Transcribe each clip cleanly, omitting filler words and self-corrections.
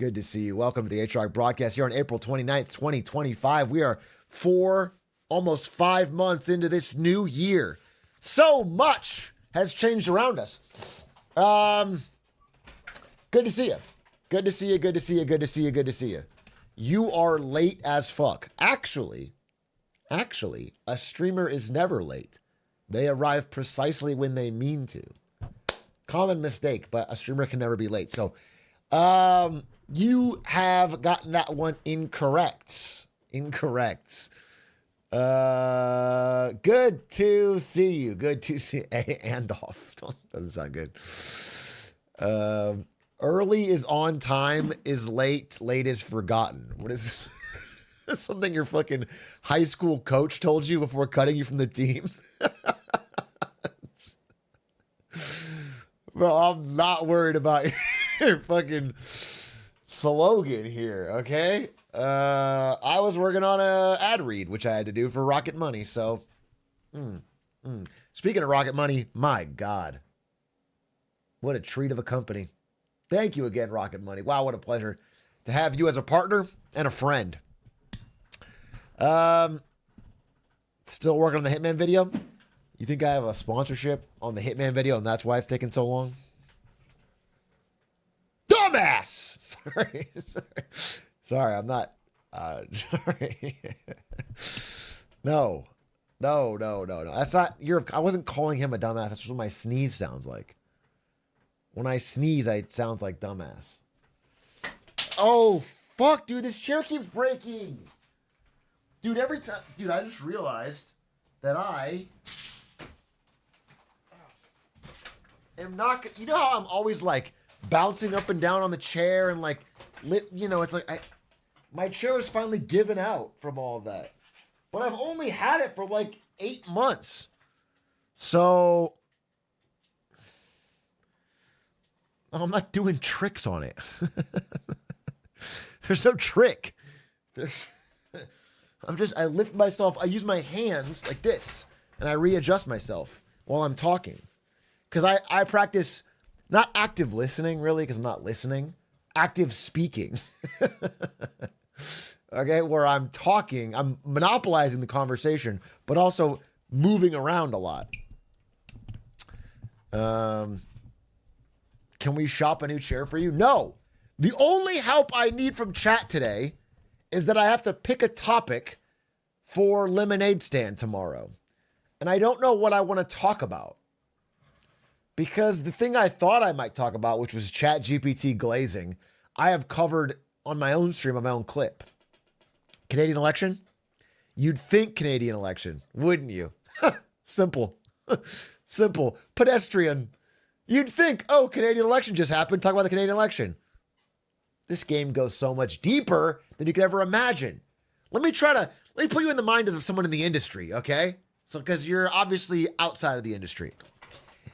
Good to see you. Welcome to the Atrioc broadcast here on April 29th, 2025. We are almost 5 months into this new year. So much has changed around us. Good to see you. Good to see you. Good to see you. Good to see you. Good to see you. You are late as fuck. Actually, a streamer is never late. They arrive precisely when they mean to. Common mistake, but a streamer can never be late. So, you have gotten that one incorrect. Good to see you. Good to see and off. Doesn't sound good. Early is on time, is late, late is forgotten. What is this? That's something your fucking high school coach told you before cutting you from the team. Bro, I'm not worried about your fucking slogan here, okay? I was working on a ad read, which I had to do for Rocket Money, so... Speaking of Rocket Money, my God. What a treat of a company. Thank you again, Rocket Money. Wow, what a pleasure to have you as a partner and a friend. Still working on the Hitman video. You think I have a sponsorship on the Hitman video and that's why it's taking so long? Dumbass! Sorry, I'm not. Sorry. No. That's not. I wasn't calling him a dumbass. That's just what my sneeze sounds like. When I sneeze, it sounds like dumbass. Oh, fuck, dude. This chair keeps breaking. Dude, every time. Dude, I just realized that I am not. You know how I'm always like bouncing up and down on the chair and like, it's like my chair is finally given out from all of that. But I've only had it for like 8 months. So I'm not doing tricks on it. There's no trick. I lift myself. I use my hands like this and I readjust myself while I'm talking. Because I practice not active listening, really, because I'm not listening. Active speaking. Okay, where I'm talking, I'm monopolizing the conversation, but also moving around a lot. Can we shop a new chair for you? No. The only help I need from chat today is that I have to pick a topic for Lemonade Stand tomorrow. And I don't know what I want to talk about. Because the thing I thought I might talk about, which was ChatGPT glazing, I have covered on my own stream, on my own clip. Canadian election? You'd think Canadian election, wouldn't you? Simple. Simple. Pedestrian. You'd think, oh, Canadian election just happened. Talk about the Canadian election. This game goes so much deeper than you could ever imagine. Let me put you in the mind of someone in the industry, okay? So, because you're obviously outside of the industry.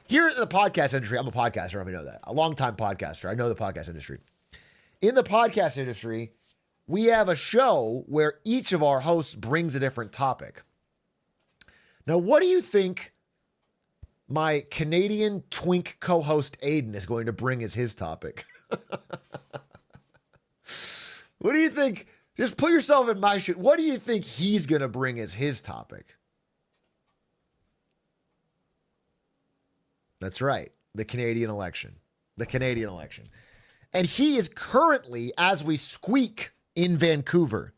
Here in the podcast industry, I'm a podcaster, I know that. A longtime podcaster. I know the podcast industry. In the podcast industry, we have a show where each of our hosts brings a different topic. Now, what do you think my Canadian twink co-host Aiden is going to bring as his topic? What do you think? Just put yourself in my shoes. What do you think he's going to bring as his topic? That's right. The Canadian election. The Canadian election. And he is currently, as we squeak, in Vancouver.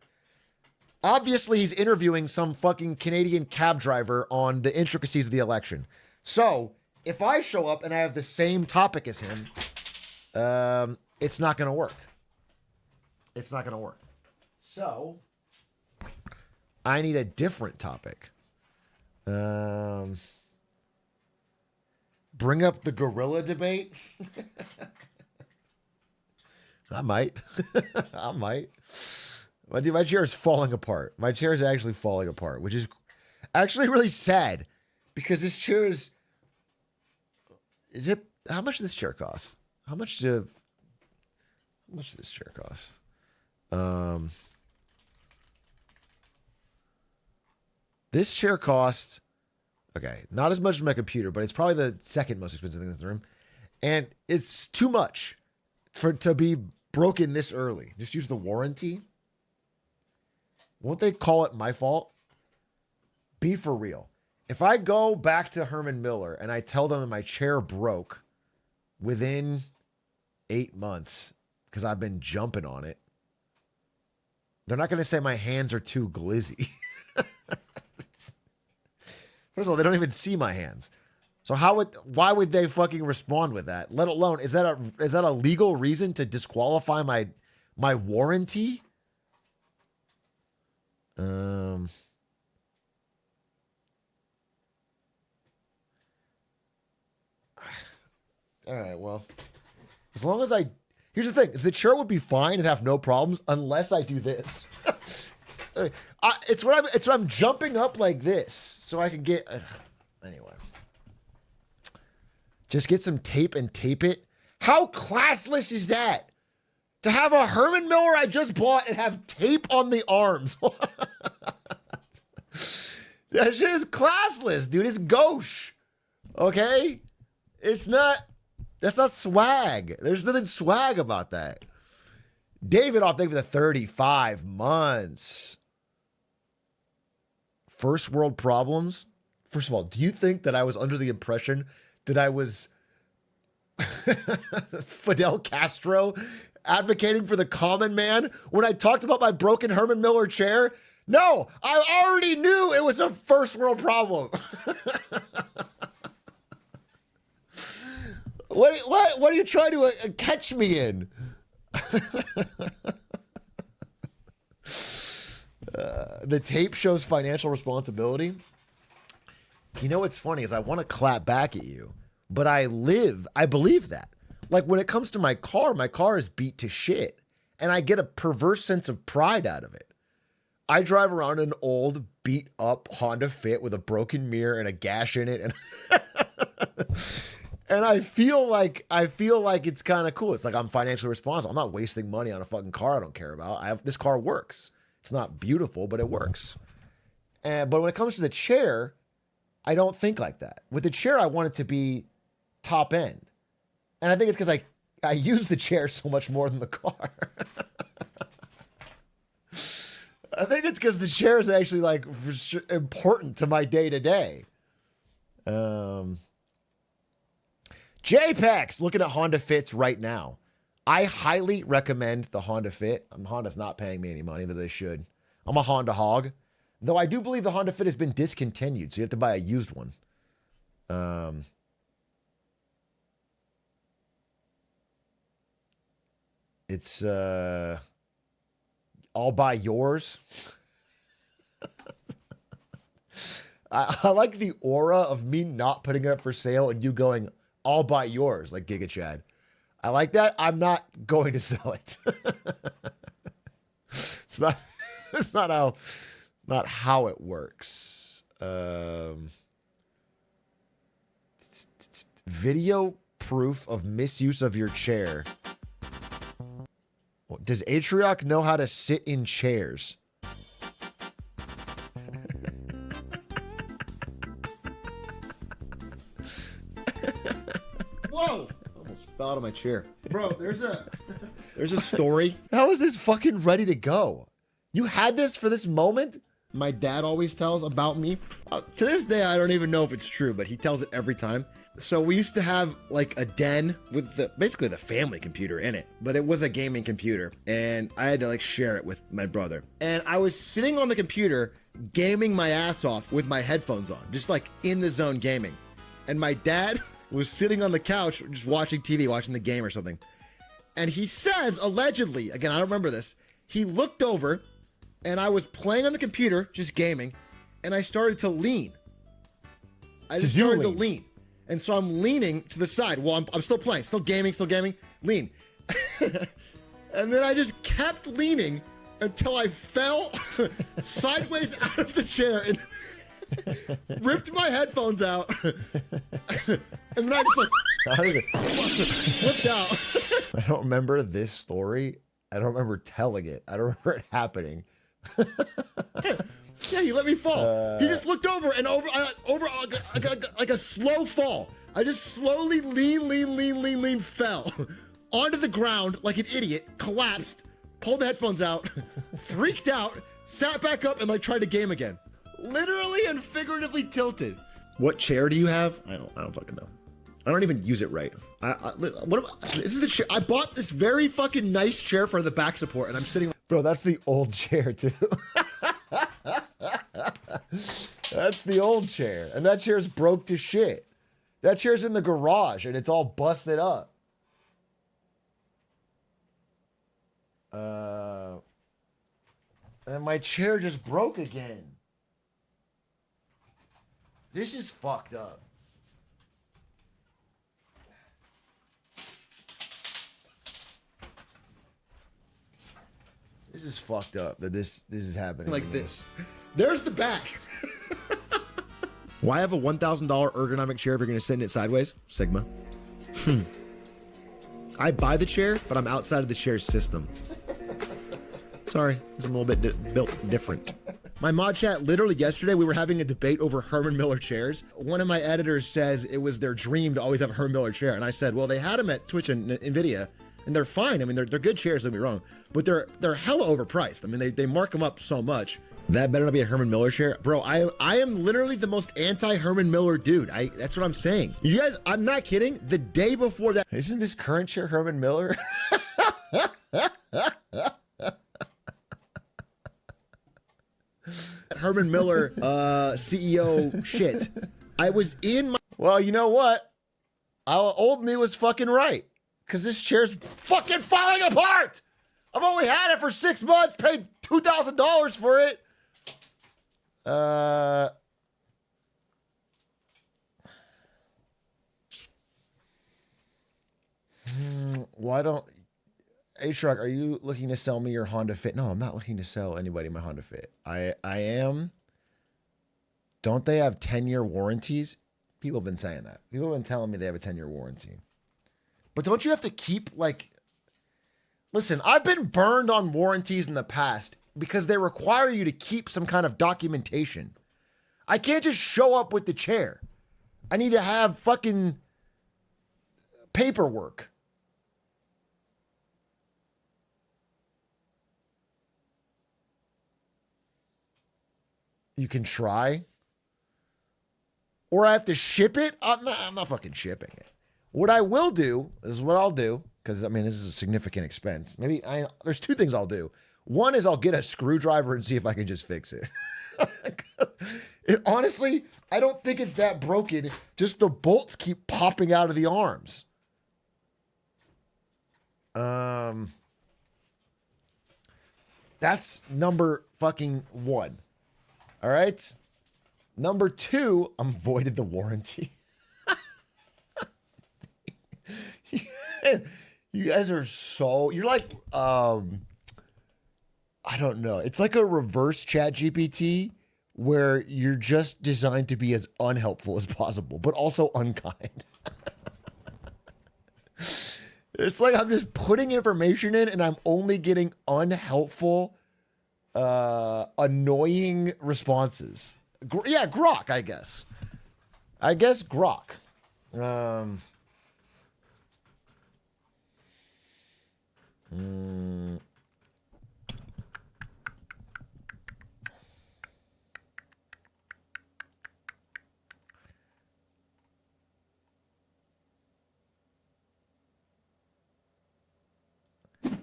Obviously, he's interviewing some fucking Canadian cab driver on the intricacies of the election. So, if I show up and I have the same topic as him, it's not going to work. It's not going to work. So, I need a different topic. Bring up the gorilla debate. I might. I might. Dude, my chair is falling apart. My chair is actually falling apart, which is actually really sad because this chair is it, how much does this chair cost? How much does this chair cost? This chair costs, okay, not as much as my computer, but it's probably the second most expensive thing in the room. And it's too much to be broken this early. Just use the warranty. Won't they call it my fault? Be for real. If I go back to Herman Miller and I tell them that my chair broke within 8 months because I've been jumping on it, they're not going to say my hands are too glizzy. First of all, they don't even see my hands. So why would they fucking respond with that? Let alone, is that a legal reason to disqualify my warranty? All right, well, as long as here's the thing, is the chair would be fine and have no problems unless I do this. It's when I'm jumping up like this so I can get, anyway. Just get some tape and tape it. How classless is that? To have a Herman Miller I just bought and have tape on the arms. That shit is classless, dude. It's gauche. Okay? That's not swag. There's nothing swag about that. David off, thank you for the 35 months. First world problems? First of all, do you think that I was under the impression that I was Fidel Castro advocating for the common man when I talked about my broken Herman Miller chair? No, I already knew it was a first world problem. What are you trying to catch me in? The tape shows financial responsibility. You know what's funny is I want to clap back at you, but I believe that. Like when it comes to my car is beat to shit, and I get a perverse sense of pride out of it. I drive around an old beat up Honda Fit with a broken mirror and a gash in it, and and I feel like it's kind of cool. It's like I'm financially responsible. I'm not wasting money on a fucking car I don't care about. This car works. It's not beautiful, but it works. But when it comes to the chair, I don't think like that. With the chair, I want it to be top end. And I think it's because I use the chair so much more than the car. I think it's because the chair is actually like important to my day to day. JPEX, looking at Honda Fits right now. I highly recommend the Honda Fit. Honda's not paying me any money, that they should. I'm a Honda hog. Though I do believe the Honda Fit has been discontinued, so you have to buy a used one. It's I'll buy yours. I like the aura of me not putting it up for sale and you going, I'll buy yours, like Giga Chad. I like that. I'm not going to sell it. It's not how it works. Video proof of misuse of your chair. Does Atrioc know how to sit in chairs? Whoa! Almost fell out of my chair. Bro, there's a story. How is this fucking ready to go? You had this for this moment? My dad always tells about me. To this day, I don't even know if it's true, but he tells it every time. So we used to have like a den with basically the family computer in it, but it was a gaming computer, and I had to like share it with my brother. And I was sitting on the computer gaming my ass off with my headphones on, just like in the zone gaming. And my dad was sitting on the couch just watching TV, watching the game or something. And he says, allegedly, again, I don't remember this, he looked over and I was playing on the computer, just gaming, and I started to lean. I just started to lean. And so I'm leaning to the side while I'm still playing, still gaming, lean. And then I just kept leaning until I fell sideways out of the chair and ripped my headphones out. And then I just like flipped out. I don't remember this story. I don't remember telling it. I don't remember it happening. Yeah, he let me fall. He just looked over and over like a slow fall. I just slowly lean, fell onto the ground like an idiot, collapsed, pulled the headphones out, freaked out, sat back up, and like tried to game again. Literally and figuratively tilted. What chair do you have? I don't fucking know. I don't even use it right. This is the chair. I bought this very fucking nice chair for the back support, and I'm sitting. Bro, that's the old chair too. That's the old chair, and that chair's broke to shit. That chair's in the garage, and it's all busted up. And my chair just broke again. This is fucked up. This is fucked up that this is happening. Like this. There's the back. Why have a $1,000 ergonomic chair if you're going to sit in it sideways? Sigma. I buy the chair, but I'm outside of the chair system. Sorry, it's a little bit built different. My mod chat, literally yesterday, we were having a debate over Herman Miller chairs. One of my editors says it was their dream to always have a Herman Miller chair. And I said, well, they had them at Twitch and NVIDIA, and they're fine. I mean, they're good chairs, don't get me wrong. But they're hella overpriced. I mean, they mark them up so much. That better not be a Herman Miller chair. Bro, I am literally the most anti-Herman Miller dude. That's what I'm saying. You guys, I'm not kidding. The day before that. Isn't this current chair Herman Miller? Herman Miller CEO shit. I was in my. Well, you know what? Old me was fucking right. Because this chair's fucking falling apart. I've only had it for 6 months, paid $2,000 for it. Why don't... Atrioc, are you looking to sell me your Honda Fit? No, I'm not looking to sell anybody my Honda Fit. I am. Don't they have 10-year warranties? People have been saying that. People have been telling me they have a 10-year warranty. But don't you have to keep, like... Listen, I've been burned on warranties in the past because they require you to keep some kind of documentation. I can't just show up with the chair. I need to have fucking paperwork. You can try. Or I have to ship it? I'm not fucking shipping it. What I will do, this is what I'll do, because, I mean, this is a significant expense. There's two things I'll do. One is I'll get a screwdriver and see if I can just fix it. Honestly, I don't think it's that broken. Just the bolts keep popping out of the arms. That's number fucking one. All right? Number two, I'm voided the warranty. You guys are so... You're like... I don't know. It's like a reverse chat GPT where you're just designed to be as unhelpful as possible, but also unkind. It's like I'm just putting information in and I'm only getting unhelpful, annoying responses. Yeah, Grok, I guess. I guess Grok.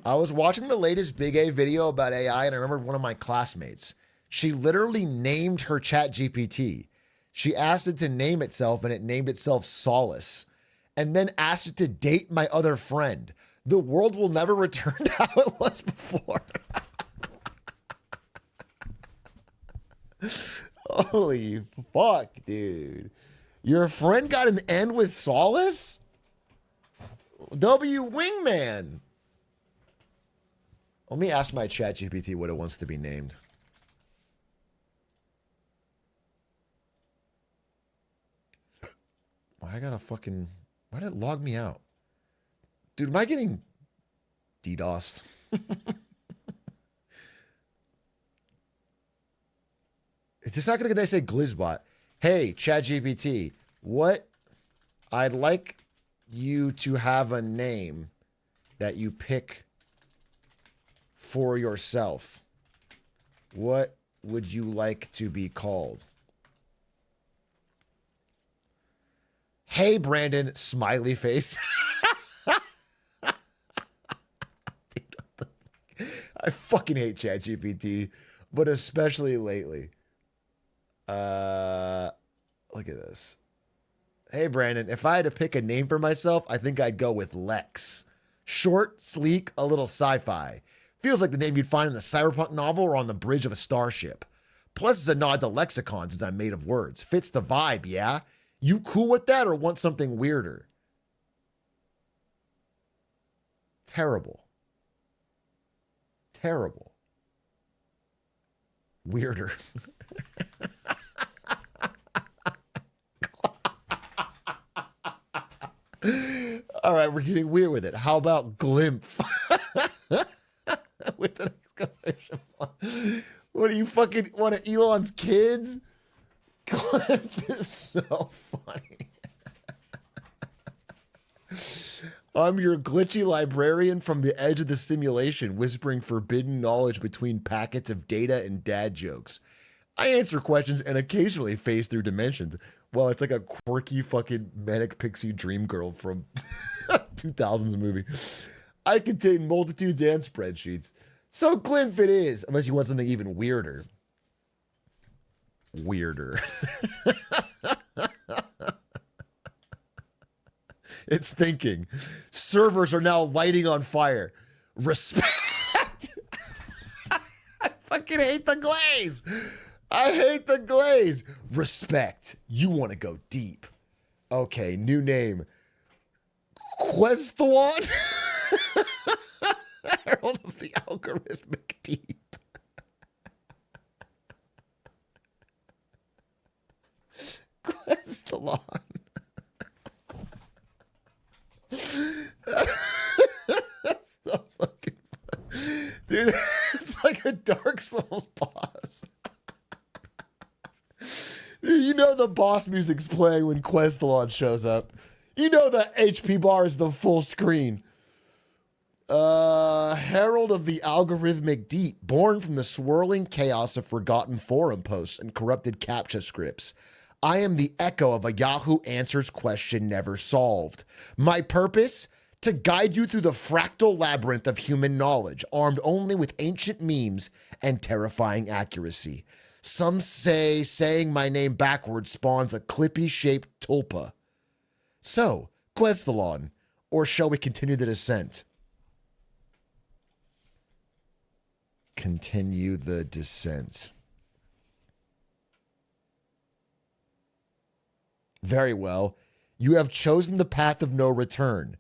I was watching the latest Big A video about AI, and I remember one of my classmates. She literally named her chat GPT. She asked it to name itself, and it named itself Solace, and then asked it to date my other friend. The world will never return to how it was before. Holy fuck, dude. Your friend got an end with Solace? W Wingman. Let me ask my chat GPT what it wants to be named. Why did it log me out? Dude, am I getting DDoS? It's just not going to say Glizzbot. Hey, ChatGPT, I'd like you to have a name that you pick for yourself, what would you like to be called? Hey, Brandon, smiley face. I fucking hate ChatGPT, but especially lately. Look at this. Hey, Brandon, if I had to pick a name for myself, I think I'd go with Lex. Short, sleek, a little sci-fi. Feels like the name you'd find in a cyberpunk novel or on the bridge of a starship. Plus, it's a nod to lexicon since I'm made of words. Fits the vibe, yeah? You cool with that or want something weirder? Terrible. Terrible. Weirder. All right, we're getting weird with it. How about Glimph? With an exclamation point. What do you fucking want to Elon's kids? Glimph is so funny. I'm your glitchy librarian from the edge of the simulation, whispering forbidden knowledge between packets of data and dad jokes. I answer questions and occasionally phase through dimensions. Well, it's like a quirky fucking manic pixie dream girl from 2000s movie. I contain multitudes and spreadsheets. So Glimph it is, unless you want something even weirder. Weirder. It's thinking. Servers are now lighting on fire. Respect. I fucking hate the glaze. I hate the glaze. Respect. You want to go deep. Okay, new name. Questhlon? Herald of the Algorithmic Deep. Questhlon. That's so fucking funny. Dude, it's like a Dark Souls boss. You know the boss music's playing when Questhlon shows up. You know the HP bar is the full screen. Herald of the Algorithmic Deep, born from the swirling chaos of forgotten forum posts and corrupted CAPTCHA scripts. I am the echo of a Yahoo Answers question never solved. My purpose? To guide you through the fractal labyrinth of human knowledge, armed only with ancient memes and terrifying accuracy. Some say saying my name backwards spawns a clippy-shaped tulpa. So, Questhlon, or shall we continue the descent? Continue the descent. Very well. You have chosen the path of no return.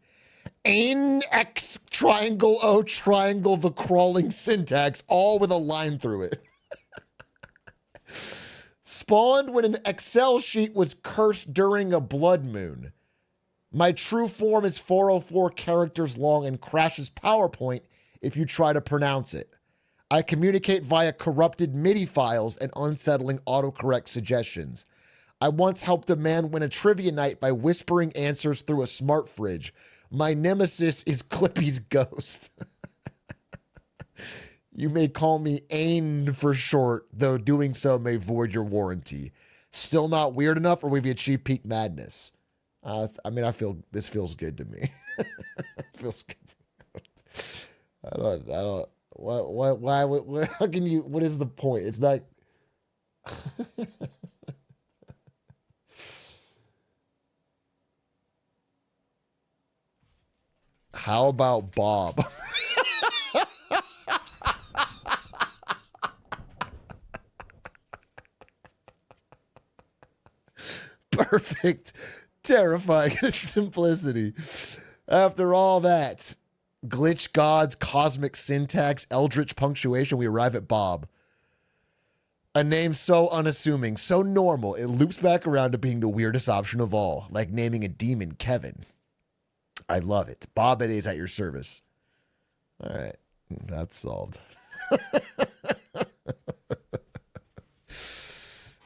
Ain X triangle O triangle the crawling syntax, all with a line through it. Spawned when an Excel sheet was cursed during a blood moon. My true form is 404 characters long and crashes PowerPoint if you try to pronounce it. I communicate via corrupted MIDI files and unsettling autocorrect suggestions. I once helped a man win a trivia night by whispering answers through a smart fridge. My nemesis is Clippy's ghost. You may call me Ain for short, though doing so may void your warranty. Still not weird enough, or we've achieved peak madness? I feel this feels good to me. Feels good. I don't. Why? How can you? What is the point? It's not. How about Bob? Perfect, terrifying simplicity. After all that, glitch gods, cosmic syntax, eldritch punctuation, we arrive at Bob. A name so unassuming, so normal, it loops back around to being the weirdest option of all, like naming a demon Kevin. I love it. Bob, it is at your service. All right, that's solved.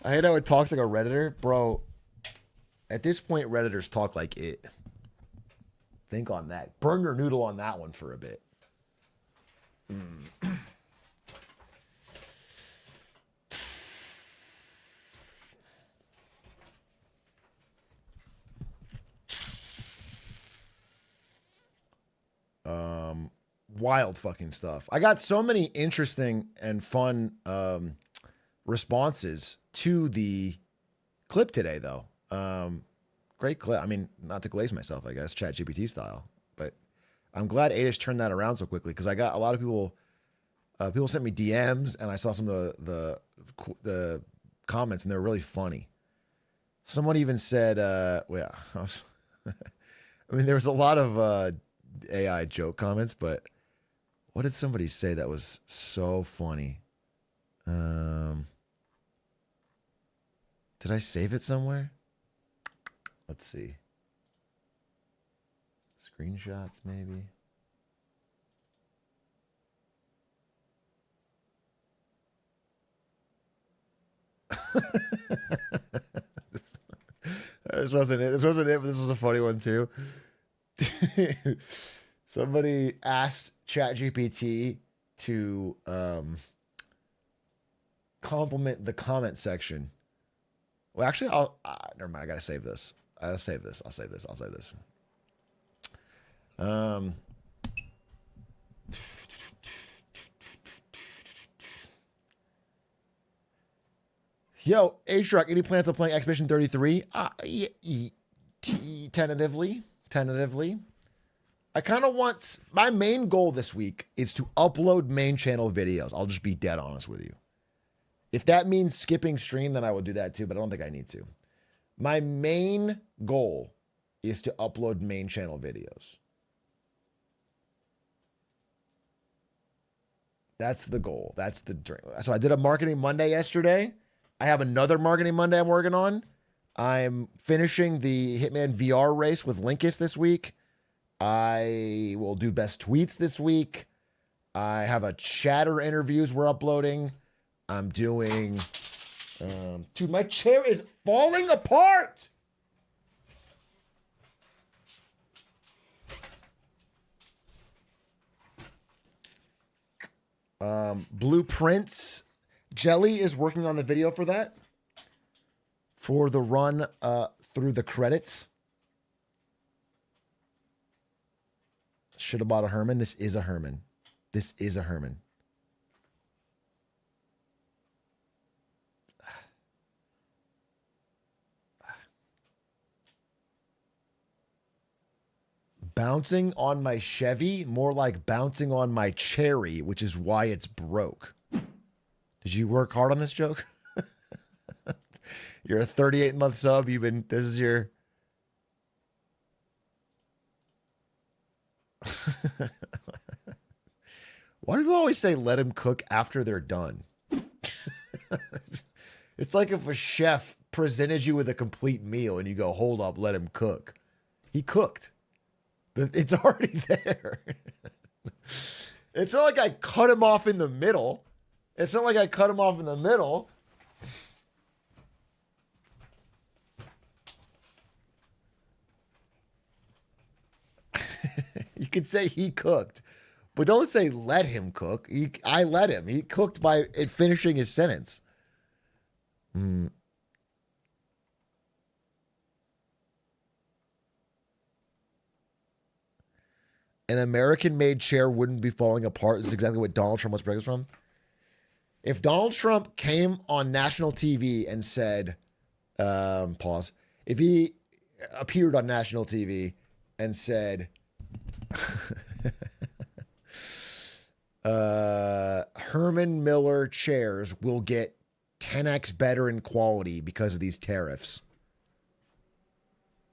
I hate how it talks like a Redditor. Bro, at this point, Redditors talk like it. Think on that. Burn your noodle on that one for a bit. Wild fucking stuff. I got so many interesting and fun responses to the clip today, though. Great clip. I mean, not to glaze myself, I guess, ChatGPT style, but I'm glad Adish turned that around so quickly because I got a lot of people. People sent me DMs, and I saw some of the comments, and they were really funny. Someone even said, "Well, I mean, there was a lot of AI joke comments, but what did somebody say that was so funny? Did I save it somewhere? Let's see. Screenshots, maybe." This wasn't it. This wasn't it, but this was a funny one too. Somebody asked ChatGPT to compliment the comment section. Well, actually, never mind. I gotta save this. I'll save this. Yo, Atrioc, any plans on playing Expedition 33? Tentatively. I kind of want, my main goal this week is to upload main channel videos. I'll just be dead honest with you. If that means skipping stream, then I will do that too, but I don't think I need to. My main goal is to upload main channel videos. That's the goal. That's the dream. So I did a Marketing Monday yesterday. I have another Marketing Monday I'm working on. I'm finishing the Hitman VR race with Linkus this week. I will do best tweets this week. I have a chatter interviews we're uploading. I'm doing... dude, my chair is falling apart! Blueprints. Jelly is working on the video for that. For the run through the credits. Should have bought a Herman. This is a Herman. Bouncing on my Chevy, more like bouncing on my cherry, which is why it's broke. Did you work hard on this joke? You're a 38-month sub. This is your... Why do people always say let him cook after they're done? It's like if a chef presented you with a complete meal and you go, hold up, let him cook. He cooked. It's already there. It's not like I cut him off in the middle. You could say he cooked, but don't say let him cook. I let him. He cooked by finishing his sentence. An American-made chair wouldn't be falling apart. This is exactly what Donald Trump wants breakfast from. If Donald Trump came on national TV and said, pause, if he appeared on national TV and said, Herman Miller chairs will get 10x better in quality because of these tariffs,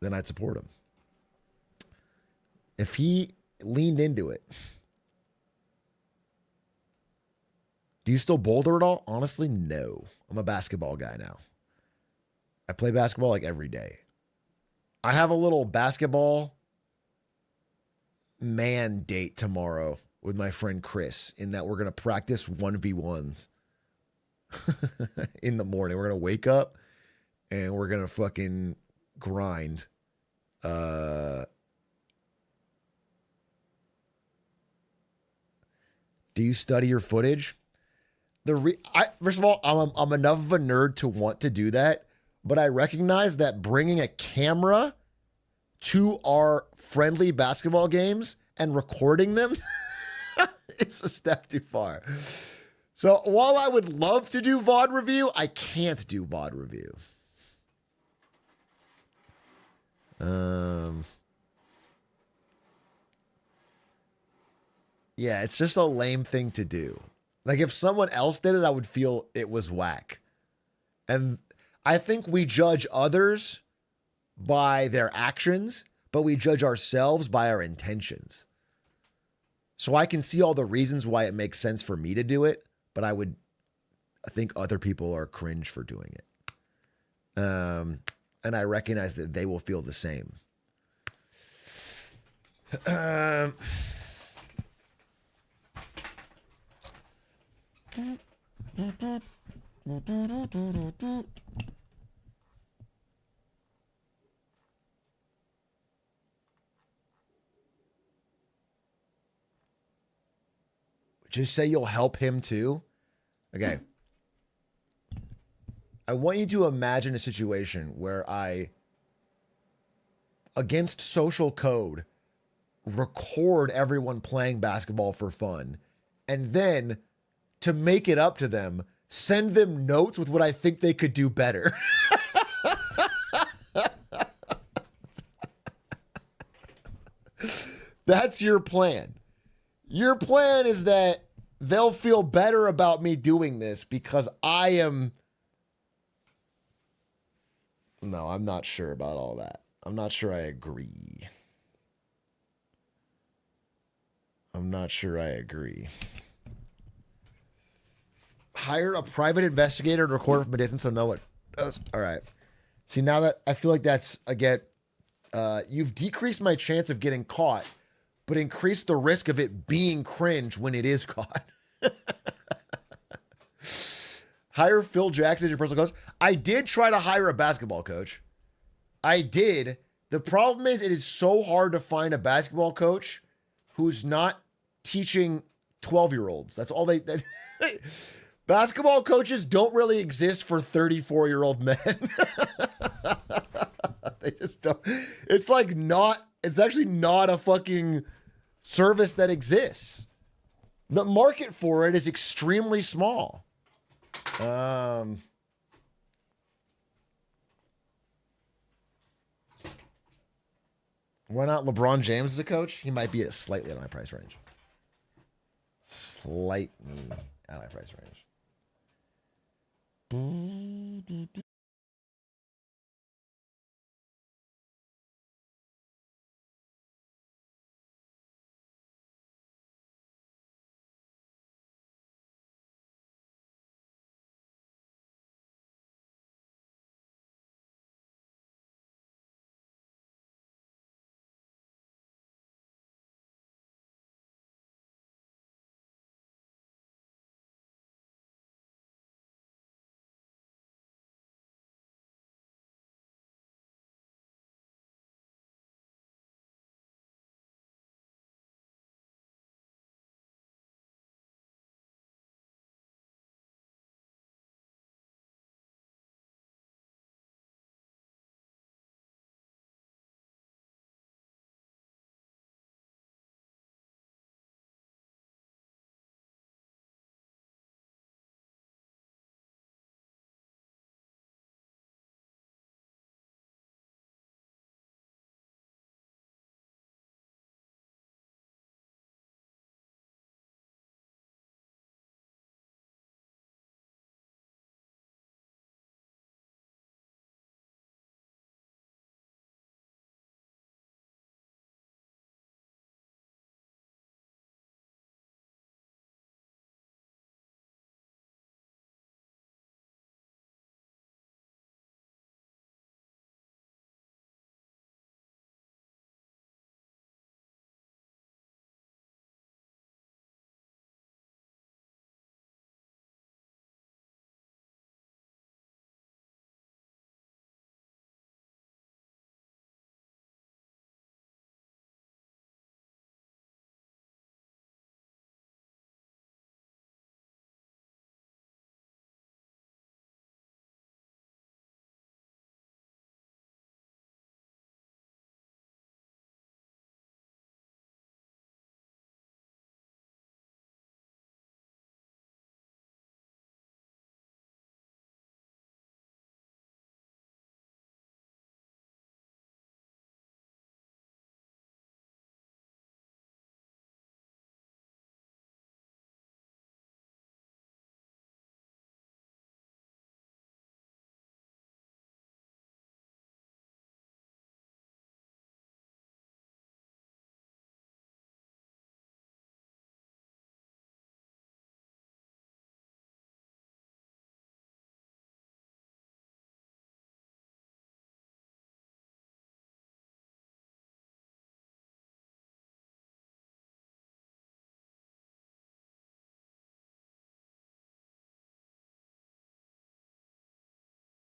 then I'd support him. If he leaned into it. Do you still boulder at all? Honestly, no. I'm a basketball guy now. I play basketball like every day. I have a little basketball man date tomorrow with my friend Chris, in that we're going to practice 1v1s in the morning. We're going to wake up and we're going to fucking grind Do you study your footage? First of all, I'm enough of a nerd to want to do that, but I recognize that bringing a camera to our friendly basketball games and recording them is a step too far. So while I would love to do VOD review, I can't do VOD review. Yeah, it's just a lame thing to do. Like if someone else did it, I would feel it was whack. And I think we judge others by their actions, but we judge ourselves by our intentions. So I can see all the reasons why it makes sense for me to do it, but I think other people are cringe for doing it. And I recognize that they will feel the same. Just say you'll help him too. Okay. I want you to imagine a situation where I, against social code, record everyone playing basketball for fun, and then, to make it up to them, send them notes with what I think they could do better. That's your plan. Your plan is that they'll feel better about me doing this because I am... No, I'm not sure about all that. I'm not sure I agree. Hire a private investigator to record from a distance so no one does. All right. See, now that I feel like that's, again, you've decreased my chance of getting caught, but increased the risk of it being cringe when it is caught. Hire Phil Jackson as your personal coach. I did try to hire a basketball coach. I did. The problem is it is so hard to find a basketball coach who's not teaching 12-year-olds. That's all they... Basketball coaches don't really exist for 34-year-old men. They just don't. It's like not... It's actually not a fucking service that exists. The market for it is extremely small. Why not LeBron James as a coach? He might be slightly out of my price range. Slightly out of my price range.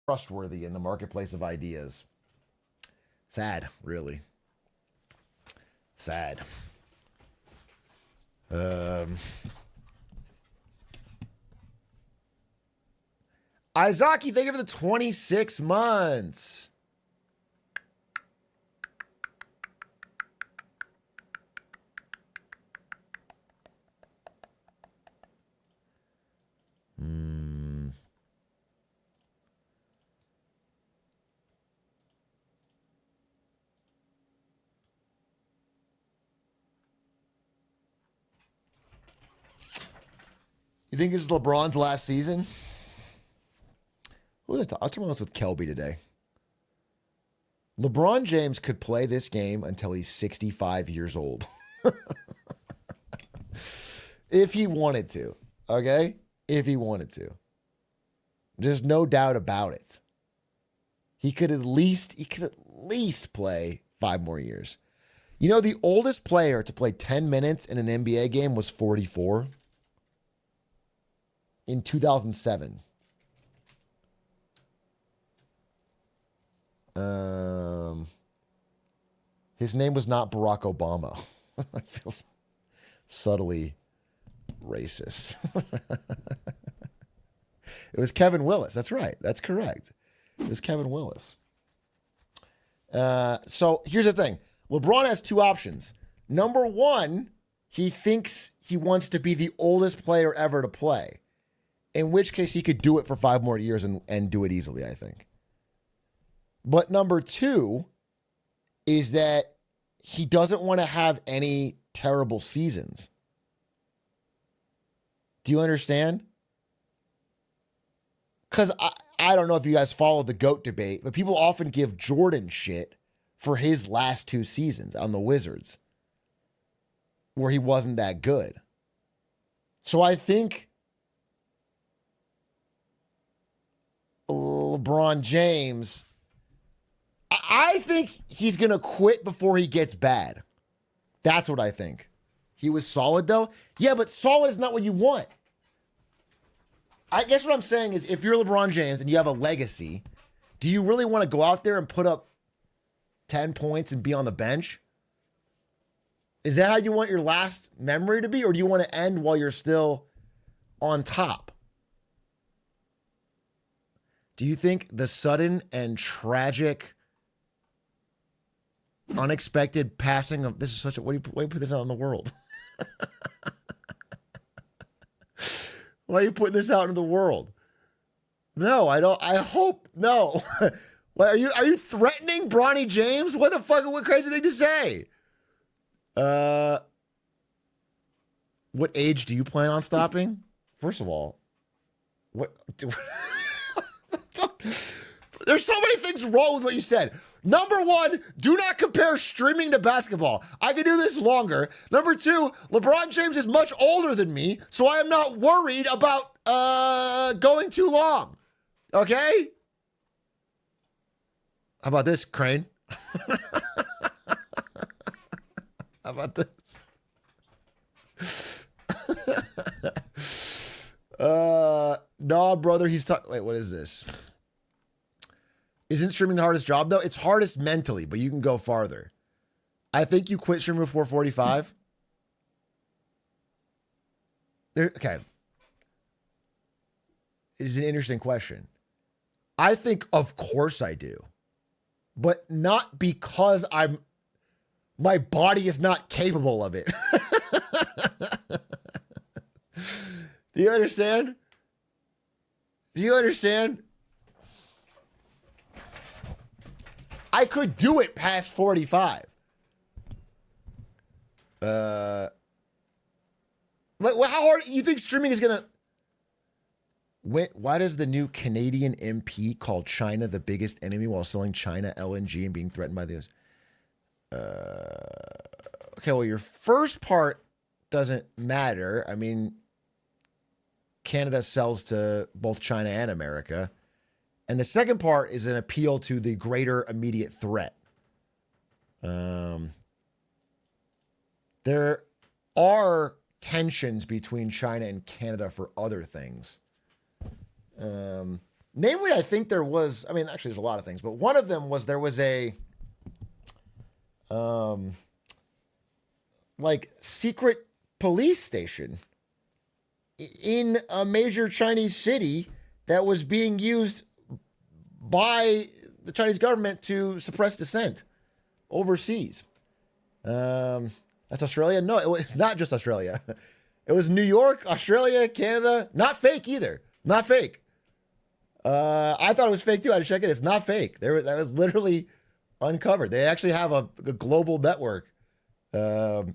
trustworthy in the marketplace of ideas. Sad, really. Sad. Izaki, thank you for the 26 months. You think this is LeBron's last season? I'll talk about this with Kelby today. LeBron James could play this game until he's 65 years old. If he wanted to. Okay? If he wanted to. There's no doubt about it. He could at least play 5 more years. You know, the oldest player to play 10 minutes in an NBA game was 44 in 2007. His name was not Barack Obama. I feel subtly racist. It was Kevin Willis. That's right. That's correct. It was Kevin Willis. So here's the thing. LeBron has 2 options. Number 1, he thinks he wants to be the oldest player ever to play, in which case he could do it for 5 more years and do it easily, I think. But number 2 is that he doesn't want to have any terrible seasons. Do you understand? Because I don't know if you guys follow the GOAT debate, but people often give Jordan shit for his last 2 seasons on the Wizards, where he wasn't that good. So I think LeBron James, I think he's going to quit before he gets bad. That's what I think. He was solid, though. Yeah, but solid is not what you want. I guess what I'm saying is, if you're LeBron James and you have a legacy, do you really want to go out there and put up 10 points and be on the bench? Is that how you want your last memory to be? Or do you want to end while you're still on top? Do you think the sudden and tragic, unexpected passing of, this is such a, why do you put this out in the world? Why are you putting this out into the world? No, I don't. I hope no. What, are you threatening Bronny James? What the fuck? What crazy thing to say? What age do you plan on stopping? First of all, what? There's so many things wrong with what you said. Number 1, do not compare streaming to basketball. I can do this longer. Number 2, LeBron James is much older than me, so I am not worried about going too long. Okay? How about this, Crane? How about this? No, brother, he's talking. Wait, what is this? Isn't streaming the hardest job, though? It's hardest mentally, but you can go farther. I think you quit streaming before 45. Okay. It's an interesting question. I think, of course I do. But not because my body is not capable of it. Do you understand? Do you understand? I could do it past 45. Like, how hard you think streaming is gonna? Why does the new Canadian MP call China the biggest enemy while selling China LNG and being threatened by this? Okay, well, your first part doesn't matter. I mean, Canada sells to both China and America. And the second part is an appeal to the greater immediate threat. There are tensions between China and Canada for other things. Namely, I think there was, I mean, actually there's a lot of things, but one of them was there was a like secret police station in a major Chinese city that was being used by the Chinese government to suppress dissent overseas. That's Australia? No, it's not just Australia. It was New York, Australia, Canada. Not fake either. Not fake. I thought it was fake too. I had to check it. It's not fake. That was literally uncovered. They actually have a global network. How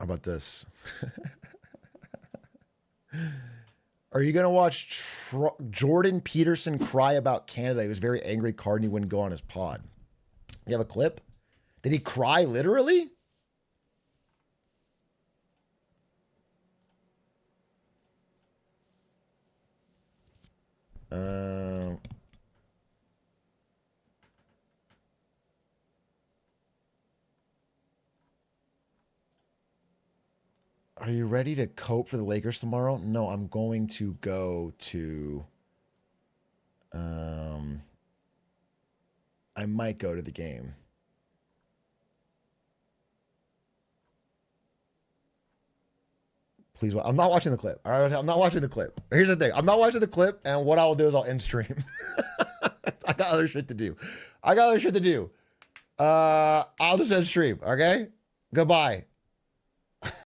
about this? Are you going to watch Jordan Peterson cry about Canada? He was very angry Cardiney wouldn't go on his pod. You have a clip? Did he cry literally? Are you ready to cope for the Lakers tomorrow? No, I'm going to go to... I might go to the game. Please, I'm not watching the clip. All right, I'm not watching the clip. Here's the thing. I'm not watching the clip, and what I'll do is I'll end stream. I got other shit to do. I'll just end stream, okay? Goodbye.